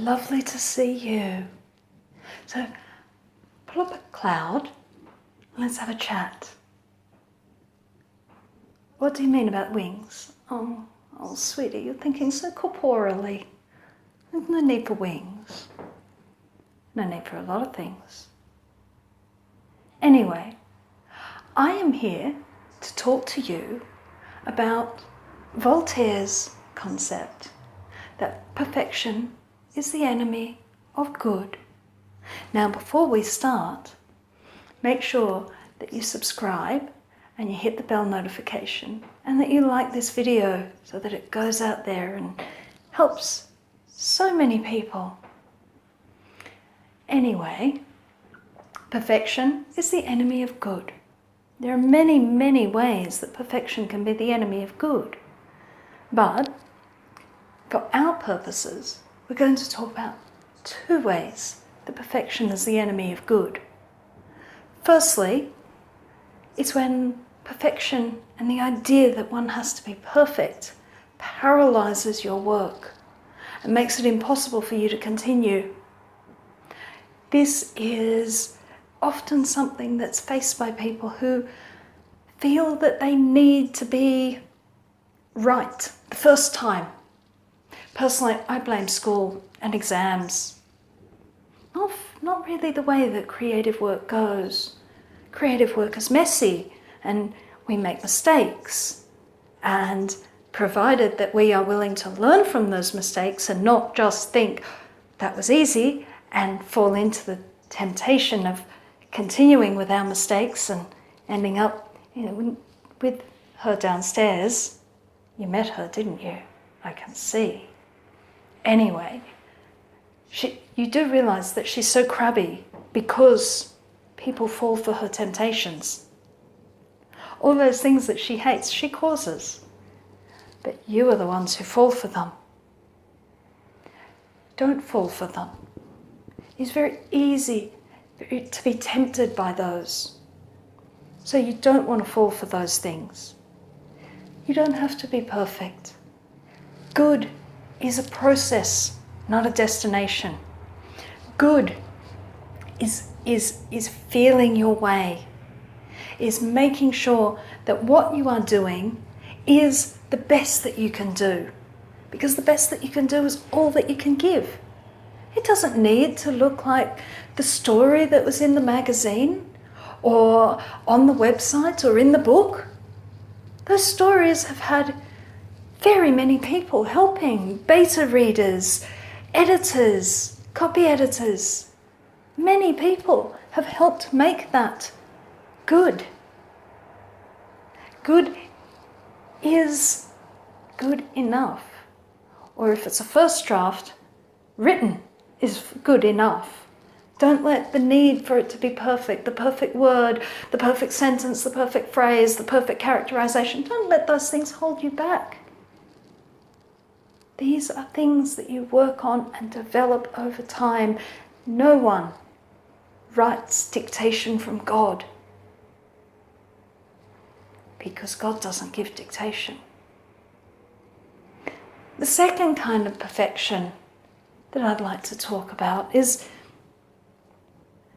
lovely to see you. So, pull up a cloud and let's have a chat. What do you mean about wings? Oh, sweetie, you're thinking so corporeally. There's no need for wings. No need for a lot of things. Anyway, I am here to talk to you about Voltaire's concept that perfection is the enemy of good. Now, before we start, make sure that you subscribe and you hit the bell notification and that you like this video so that it goes out there and helps so many people. Anyway, perfection is the enemy of good. There are many, many ways that perfection can be the enemy of good. But for our purposes, we're going to talk about two ways that perfection is the enemy of good. Firstly, it's when perfection and the idea that one has to be perfect paralyzes your work and makes it impossible for you to continue. This is often something that's faced by people who feel that they need to be right the first time. Personally, I blame school and exams. Not really the way that creative work goes. Creative work is messy and we make mistakes. And provided that we are willing to learn from those mistakes and not just think that was easy and fall into the temptation of continuing with our mistakes and ending up, with her downstairs. You met her, didn't you? I can see. Anyway, you do realise that she's so crabby because people fall for her temptations. All those things that she hates, she causes. But you are the ones who fall for them. Don't fall for them. It's very easy to be tempted by those. So you don't want to fall for those things. You don't have to be perfect. Good is a process, not a destination. Good is feeling your way, is making sure that what you are doing is the best that you can do. Because the best that you can do is all that you can give. It doesn't need to look like the story that was in the magazine or on the website or in the book. Those stories have had very many people helping, beta readers, editors, copy editors. Many people have helped make that good. Good is good enough. Or if it's a first draft, written is good enough. Don't let the need for it to be perfect, the perfect word, the perfect sentence, the perfect phrase, the perfect characterization, don't let those things hold you back. These are things that you work on and develop over time. No one writes dictation from God, because God doesn't give dictation. The second kind of perfection that I'd like to talk about is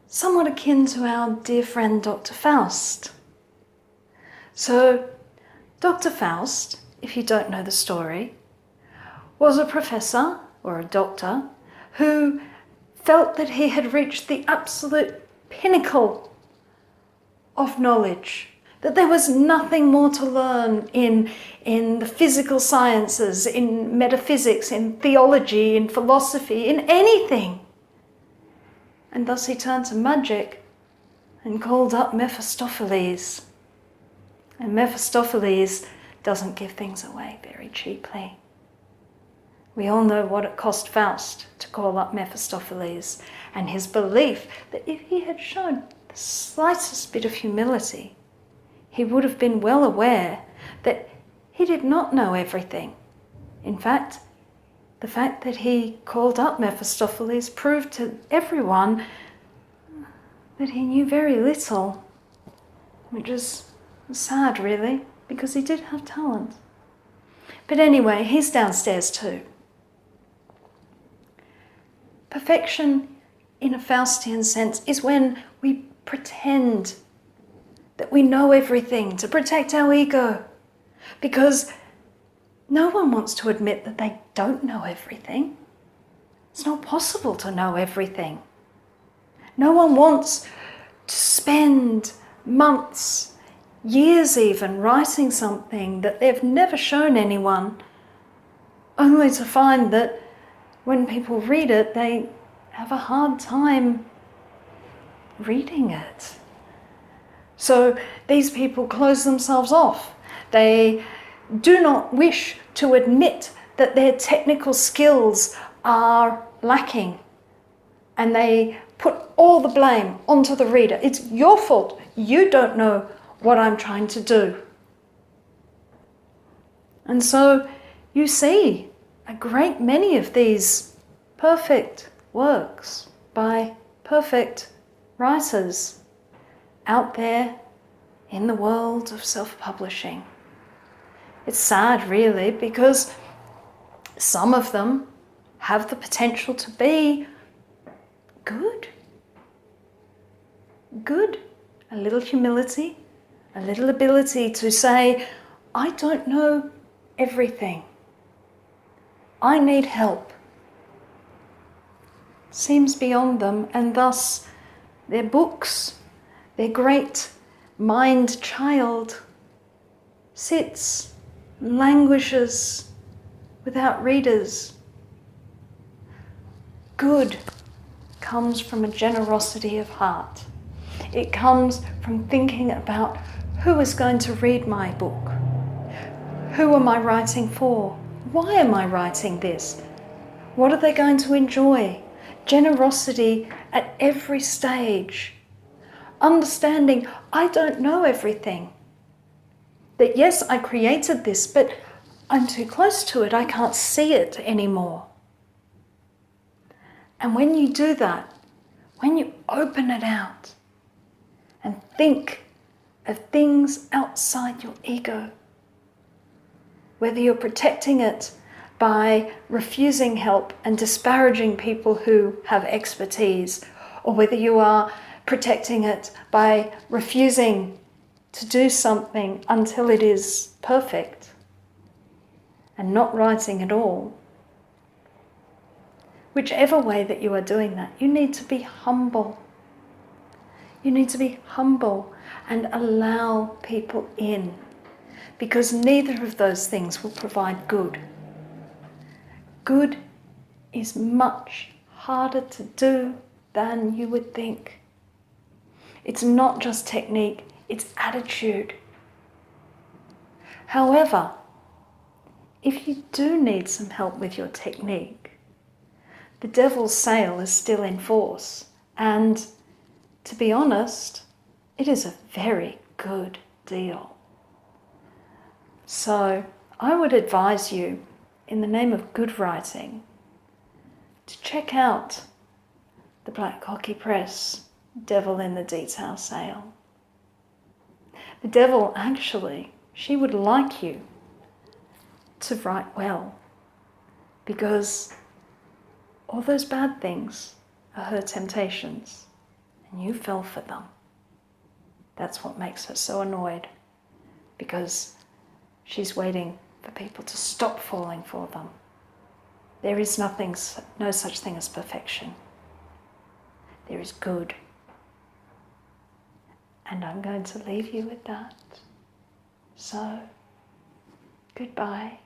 somewhat akin to our dear friend Dr. Faust. So, Dr. Faust, if you don't know the story, was a professor or a doctor who felt that he had reached the absolute pinnacle of knowledge, that there was nothing more to learn in the physical sciences, in metaphysics, in theology, in philosophy, in anything. And thus he turned to magic and called up Mephistopheles. And Mephistopheles doesn't give things away very cheaply. We all know what it cost Faust to call up Mephistopheles, and his belief that if he had shown the slightest bit of humility, he would have been well aware that he did not know everything. In fact, the fact that he called up Mephistopheles proved to everyone that he knew very little, which is sad, really, because he did have talent. But anyway, he's downstairs too. Perfection, in a Faustian sense, is when we pretend that we know everything to protect our ego. Because no one wants to admit that they don't know everything. It's not possible to know everything. No one wants to spend months, years even, writing something that they've never shown anyone, only to find that when people read it, they have a hard time reading it. So these people close themselves off. They do not wish to admit that their technical skills are lacking, and they put all the blame onto the reader. It's your fault. You don't know what I'm trying to do. And so you see a great many of these perfect works by perfect writers out there in the world of self-publishing. It's sad, really, because some of them have the potential to be good. Good. A little humility, a little ability to say, I don't know everything. I need help. Seems beyond them, and thus their books, their great mind child, sits, languishes without readers. Good comes from a generosity of heart. It comes from thinking about who is going to read my book. Who am I writing for? Why am I writing this? What are they going to enjoy? Generosity at every stage. Understanding I don't know everything. That yes, I created this, but I'm too close to it. I can't see it anymore. And when you do that, when you open it out and think of things outside your ego, whether you're protecting it by refusing help and disparaging people who have expertise, or whether you are protecting it by refusing to do something until it is perfect and not writing at all, whichever way that you are doing that, you need to be humble. You need to be humble and allow people in, because neither of those things will provide good. Good is much harder to do than you would think. It's not just technique, it's attitude. However, if you do need some help with your technique, the devil's sale is still in force, and to be honest, it is a very good deal. So I would advise you, in the name of good writing, to check out the Black Cockie Press Devil in the Detail sale. The devil, actually, she would like you to write well, because all those bad things are her temptations, and you fell for them. That's what makes her so annoyed, because she's waiting for people to stop falling for them. There is no such thing as perfection. There is good. And I'm going to leave you with that. So, goodbye.